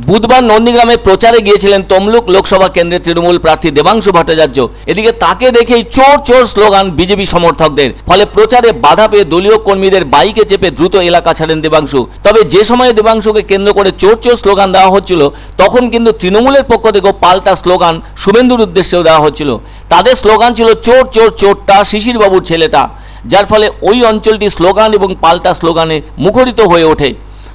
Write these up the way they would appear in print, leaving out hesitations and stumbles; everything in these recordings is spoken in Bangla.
বুধবার নন্দীগ্রামে প্রচারে গিয়েছিলেন তমলুক লোকসভা কেন্দ্রের তৃণমূল প্রার্থী দেবাংশু ভট্টাচার্য। এদিকে তাকে দেখেই চোর চোর স্লোগান বিজেপি সমর্থকদের। ফলে প্রচারে বাধা পেয়ে দলীয় কর্মীদের বাইকে চেপে দ্রুত এলাকা ছাড়েন দেবাংশু। তবে যে সময়ে দেবাংশুকে কেন্দ্র করে চোর চোর স্লোগান দেওয়া হচ্ছিল, তখন কিন্তু তৃণমূলের পক্ষ থেকেও পাল্টা স্লোগান শুভেন্দুর উদ্দেশ্যেও দেওয়া হচ্ছিল। তাদের স্লোগান ছিল চোর চোর চোরটা শিশির বাবুর ছেলেটা, যার ফলে ওই অঞ্চলটি স্লোগান এবং পাল্টা স্লোগানে মুখরিত হয়ে ওঠে।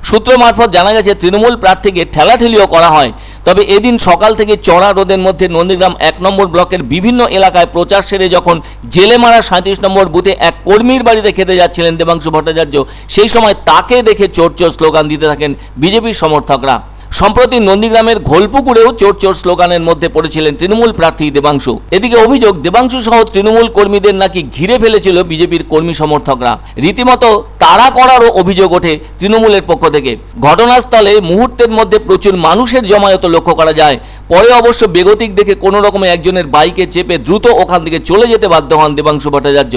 সূত্র মারফত জানা গেছে তৃণমূল প্রার্থীকে ঠেলাঠেলিও করা হয়। তবে এদিন সকাল থেকে চড়া রোদের মধ্যে নন্দীগ্রাম 1 নম্বর ব্লকের বিভিন্ন এলাকায় প্রচার সেরে যখন জেলেমারা 37 নম্বর বুথে এক কর্মীর বাড়িতে খেতে যাচ্ছিলেন দেবাংশু ভট্টাচার্য, সেই সময় তাকে দেখে চোর চোর স্লোগান দিতে থাকেন বিজেপির সমর্থকরা। সম্প্রতি নন্দীগ্রামের ঘোলপুকুরেও চোর চোর স্লোগানের মধ্যে পড়েছিলেন তৃণমূল প্রার্থী দেবাংশু। এদিকে অভিযোগ, দেবাংশু সহ তৃণমূল কর্মীদের নাকি ঘিরে ফেলেছিল বিজেপির কর্মী সমর্থকরা। রীতিমতো তাড়া করারও অভিযোগ ওঠে তৃণমূলের পক্ষ থেকে। ঘটনাস্থলে মুহূর্তের মধ্যে প্রচুর মানুষের জমায়েত লক্ষ্য করা যায়। পরে অবশ্য বেগতিক দেখে কোনো রকমে একজনের বাইকে চেপে দ্রুত ওখান থেকে চলে যেতে বাধ্য হন দেবাংশু ভট্টাচার্য।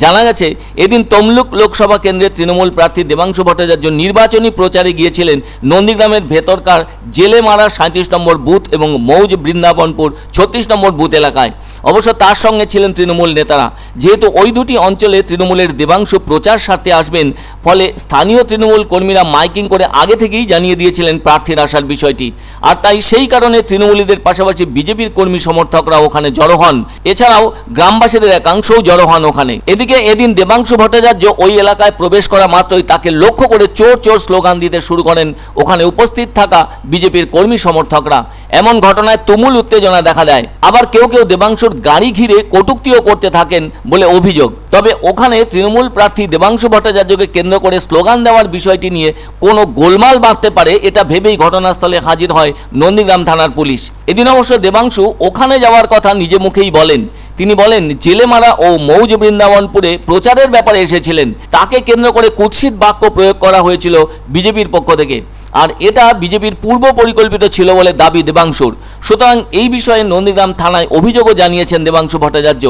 জানা গেছে এদিন তমলুক লোকসভা কেন্দ্রের তৃণমূল প্রার্থী দেবাংশু ভট্টাচার্য নির্বাচনী প্রচারে গিয়েছিলেন নন্দীগ্রামের ভেতরকার জেলেমারা 37 নম্বর বুথ এবং মৌজ বৃন্দাবনপুর 36 নম্বর বুথ এলাকায়। অবশ্য তার সঙ্গে ছিলেন তৃণমূল নেতারা। যেহেতু ওই দুটি অঞ্চলে তৃণমূলের দেবাংশু প্রচার স্বার্থে আসবেন, ফলে স্থানীয় তৃণমূল কর্মীরা মাইকিং করে আগে থেকেই জানিয়ে দিয়েছিলেন প্রার্থীর আসার বিষয়টি। আর তাই সেই কারণে তৃণমূলীদের পাশাপাশি বিজেপির কর্মী সমর্থকরা ওখানে জড়ো হন। এছাড়াও গ্রামবাসীদের একাংশও জড়ো হন ওখানে। এদিকে এদিন দেবাংশু ভট্টাচার্য ওই এলাকায় প্রবেশ করা মাত্রই তাকে লক্ষ্য করে চোর চোর স্লোগান দিতে শুরু করেন ওখানে উপস্থিত থাকা বিজেপির কর্মী সমর্থকরা। এমন ঘটনায় তুমুল উত্তেজনা দেখা দেয়। আবার কেউ কেউ দেবাংশুর গাড়ি ঘিরে কটূক্তিও করতে থাকেন বলে অভিযোগ। তবে ওখানে তৃণমূল প্রার্থী দেবাংশু ভট্টাচার্যকে কেন্দ্র করে স্লোগান দেওয়ার বিষয়টি নিয়ে কোনো গোলমাল বাঁধতে পারে, এটা ভেবেই ঘটনাস্থলে হাজির হয় নন্দীগ্রাম থানার পুলিশ। এদিন অবশ্য দেবাংশু ওখানে যাওয়ার কথা নিজে মুখেই বলেন। তিনি বলেন, জেলেমারা ও মৌজ বৃন্দাবনপুরে প্রচারের ব্যাপারে এসেছিলেন। তাকে কেন্দ্র করে কুৎসিত বাক্য প্রয়োগ করা হয়েছিল বিজেপির পক্ষ থেকে, আর এটা বিজেপির পূর্ব পরিকল্পিত ছিল বলে দাবি দেবাংশুর। সুতরাং এই বিষয়ে নন্দীগ্রাম থানায় অভিযোগও জানিয়েছেন দেবাংশু ভট্টাচার্য।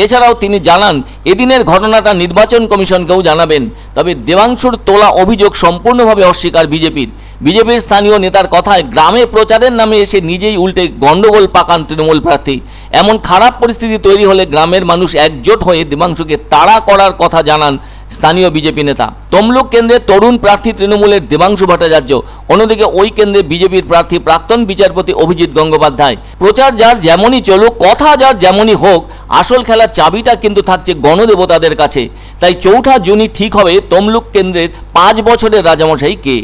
এছাড়াও তিনি জানান এদিনের ঘটনাটা নির্বাচন কমিশনকেও জানাবেন। তবে দেবাংশুর তোলা অভিযোগ সম্পূর্ণভাবে অস্বীকার বিজেপির স্থানীয় নেতার কথায় গ্রামে প্রচারের নামে এসে নিজেই উল্টে গন্ডগোল পাকান তৃণমূল প্রার্থী। এমন খারাপ পরিস্থিতি তৈরি হলে গ্রামের মানুষ একজোট হয়ে দেবাংশুকে তাড়া করার কথা জানান স্থানীয় বিজেপি নেতা। তমলুক কেন্দ্রে তরুণ প্রার্থী তৃণমূলের দেবাংশু ভট্টাচার্য, অন্যদিকে ওই কেন্দ্রে বিজেপির প্রার্থী প্রাক্তন বিচারপতি অভিজিৎ গঙ্গোপাধ্যায়। প্রচার যার যেমনই চলুক, কথা যার যেমনই হোক, আসল খেলার চাবিটা কিন্তু থাকছে গণদেবতাদের কাছে। তাই 4 জুনই ঠিক হবে তমলুক কেন্দ্রের 5 বছরের রাজামশাই কে।